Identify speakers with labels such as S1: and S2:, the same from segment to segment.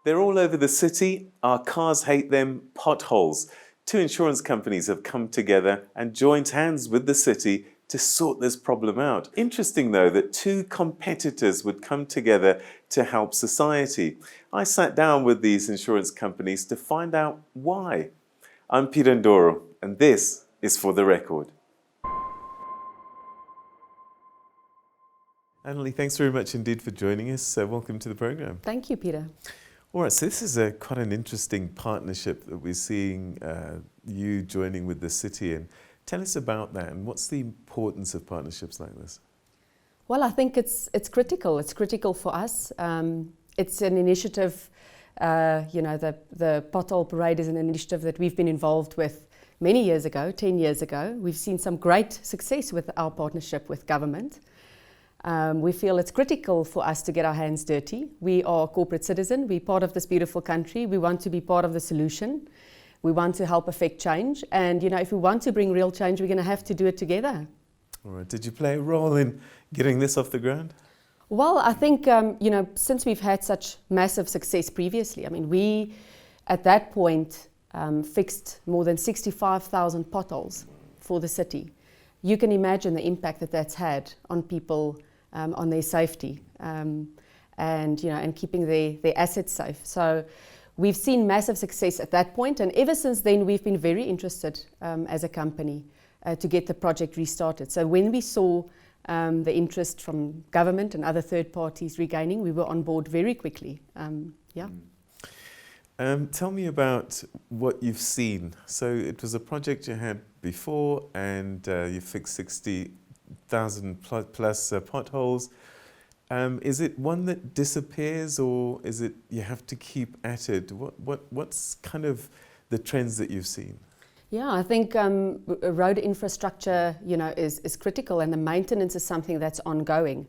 S1: They're all over the city. Our cars hate them. Potholes. Two insurance companies have come together and joined hands with the city to sort this problem out. Interesting though that two competitors would come together to help society. I sat down with these insurance companies to find out why. I'm Peter Ndoro and this is For the Record. Annalie, thanks very much indeed for joining us. Welcome to the program.
S2: Thank you, Peter.
S1: All right, so this is quite an interesting partnership that we're seeing you joining with the city. And tell us about that and what's the importance of partnerships like this?
S2: Well, I think it's critical. It's critical for us. It's an initiative, the Pothole Parade is an initiative that we've been involved with many years ago, 10 years ago. We've seen some great success with our partnership with government. We feel it's critical for us to get our hands dirty. We are a corporate citizen. We're part of this beautiful country. We want to be part of the solution. We want to help affect change. And, if we want to bring real change, we're going to have to do it together.
S1: All right. Did you play a role in getting this off the ground?
S2: Well, I think, since we've had such massive success previously, we, at that point, fixed more than 65,000 potholes for the city. You can imagine the impact that that's had on people, on their safety, and keeping their assets safe. So we've seen massive success at that point, and ever since then we've been very interested as a company to get the project restarted. So when we saw the interest from government and other third parties regaining, we were on board very quickly.
S1: Tell me about what you've seen. So it was a project you had before and you fixed 60,000 plus potholes. Is it one that disappears or is it you have to keep at it? What's kind of the trends that you've seen?
S2: Yeah, I think road infrastructure, is critical, and the maintenance is something that's ongoing.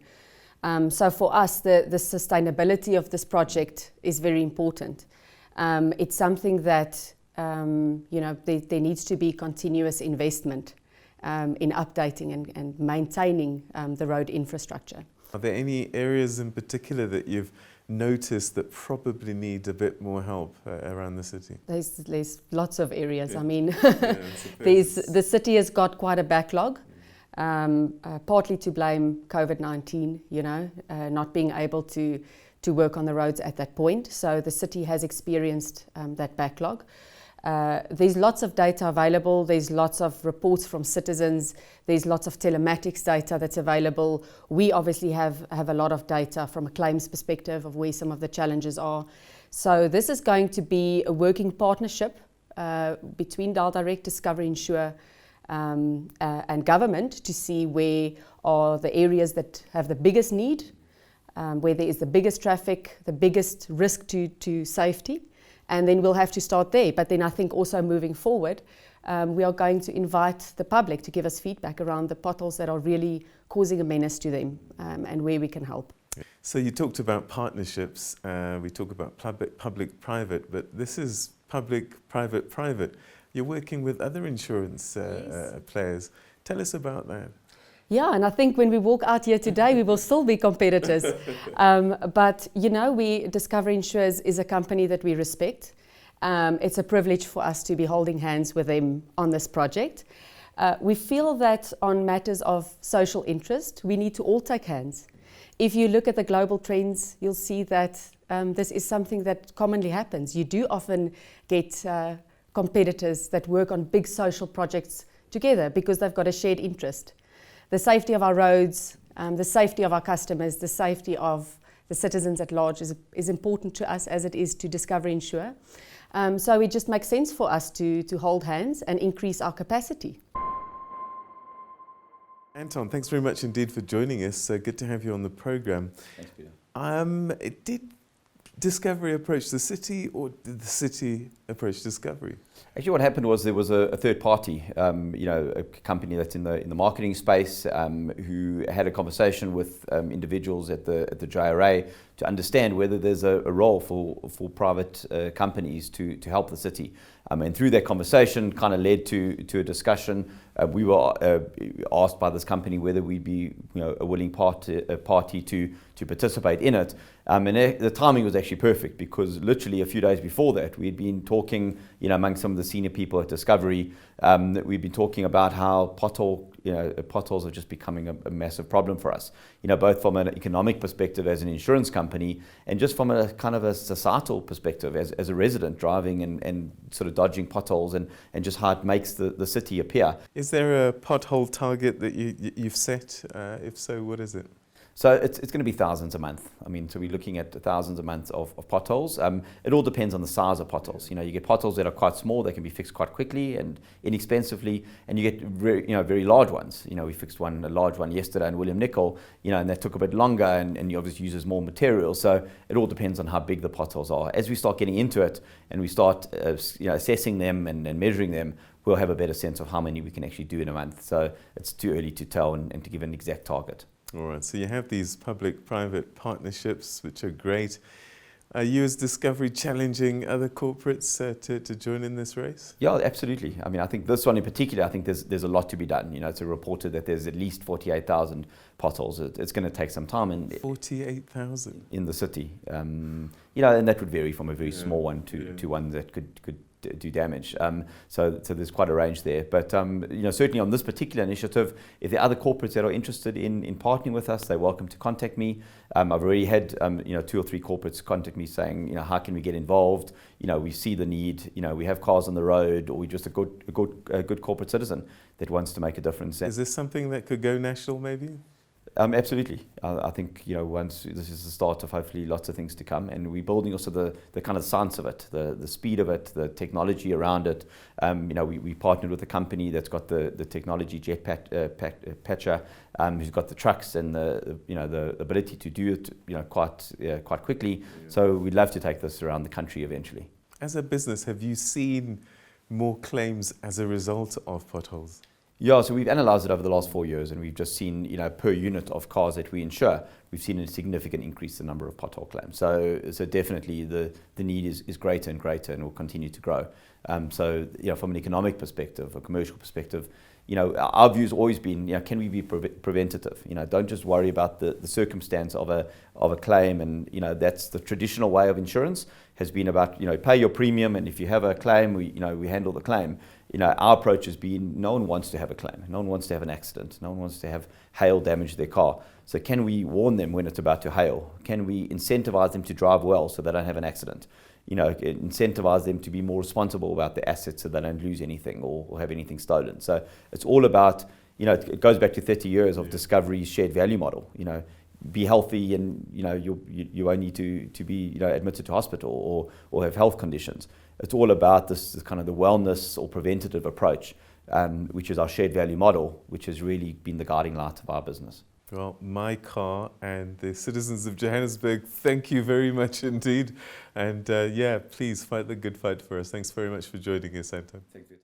S2: So for us, the sustainability of this project is very important. It's something that, there needs to be continuous investment in updating and maintaining the road infrastructure.
S1: Are there any areas in particular that you've noticed that probably need a bit more help around the city?
S2: There's lots of areas.
S1: Yeah.
S2: The city has got quite a backlog, partly to blame COVID-19, not being able to work on the roads at that point. So the city has experienced that backlog. There's lots of data available. There's lots of reports from citizens. There's lots of telematics data that's available. We obviously have a lot of data from a claims perspective of where some of the challenges are. So this is going to be a working partnership between Dialdirect, Discovery Insure and government to see where are the areas that have the biggest need, where there is the biggest traffic, the biggest risk to safety. And then we'll have to start there. But then I think also moving forward, we are going to invite the public to give us feedback around the potholes that are really causing a menace to them and where we can help.
S1: So you talked about partnerships. We talk about public-private, but this is public-private-private. You're working with other insurance players. Tell us about that.
S2: Yeah, and I think when we walk out here today, we will still be competitors. But, Discovery Insure is a company that we respect. It's a privilege for us to be holding hands with them on this project. We feel that on matters of social interest, we need to all take hands. If you look at the global trends, you'll see that this is something that commonly happens. You do often get competitors that work on big social projects together because they've got a shared interest. The safety of our roads, the safety of our customers, the safety of the citizens at large is important to us as it is to Discovery Insure. So it just makes sense for us to hold hands and increase our capacity.
S1: Anton, thanks very much indeed for joining us. Good to have you on the program.
S3: Thanks, Peter.
S1: Did Discovery approach the city or did the city approach Discovery?
S3: Actually, what happened was there was a third party, a company that's in the marketing space, who had a conversation with individuals at the JRA to understand whether there's a role for private companies to help the city. And through that conversation, kind of led to a discussion we were asked by this company whether we'd be a willing party to participate in it. And the timing was actually perfect, because literally a few days before that, we'd been talking, among some of the senior people at Discovery, we'd been talking about how potholes are just becoming a massive problem for us, both from an economic perspective as an insurance company, and just from a kind of a societal perspective as a resident driving and sort of dodging potholes, and just how it makes the city appear.
S1: Is there a pothole target that you've set? If so, what is it?
S3: So it's going to be thousands a month. I mean, so we're looking at thousands a month of potholes. It all depends on the size of potholes. You get potholes that are quite small, they can be fixed quite quickly and inexpensively, and you get very large ones. We fixed a large one yesterday in William Nicol, and that took a bit longer, and you obviously uses more material. So it all depends on how big the potholes are. As we start getting into it and we start assessing them and measuring them, we'll have a better sense of how many we can actually do in a month. So it's too early to tell and to give an exact target.
S1: All right, so you have these public-private partnerships, which are great. Are you as Discovery challenging other corporates to join in this race?
S3: Yeah, absolutely. I mean, I think this one in particular, I think there's a lot to be done. It's reported that there's at least 48,000 potholes. It's going to take some time.
S1: 48,000?
S3: In the city. And that would vary from a very small one to one that could do damage. So there's quite a range there. But certainly on this particular initiative, if there are other corporates that are interested in partnering with us, they're welcome to contact me. I've already had 2 or 3 corporates contact me saying, how can we get involved? We see the need. We have cars on the road, or we're just a good corporate citizen that wants to make a difference.
S1: Is this something that could go national, maybe?
S3: Absolutely. I think once this is the start of hopefully lots of things to come, and we're building also the kind of science of it, the speed of it, the technology around it. We partnered with a company that's got the technology Patcher, who's got the trucks and the ability to do it quite quickly. So we'd love to take this around the country eventually.
S1: As a business, have you seen more claims as a result of potholes?
S3: Yeah, so we've analysed it over the last 4 years, and we've just seen, per unit of cars that we insure, we've seen a significant increase in the number of pothole claims. So definitely the need is greater and greater, and will continue to grow. So from an economic perspective, a commercial perspective, our view has always been, can we be preventative? Don't just worry about the circumstance of a claim, and that's the traditional way of insurance has been about pay your premium, and if you have a claim, we handle the claim. Our approach has been, no one wants to have a claim, no one wants to have an accident, no one wants to have hail damage their car. So can we warn them when it's about to hail? Can we incentivize them to drive well so they don't have an accident? Incentivize them to be more responsible about their assets so they don't lose anything or have anything stolen. So it's all about, it goes back to 30 years of Discovery's shared value model. Be healthy, and you won't need to be admitted to hospital or have health conditions. It's all about this kind of the wellness or preventative approach, which is our shared value model, which has really been the guiding light of our business.
S1: Well, my car and the citizens of Johannesburg, thank you very much indeed. And please fight the good fight for us. Thanks very much for joining us, Anton.
S3: Thank you.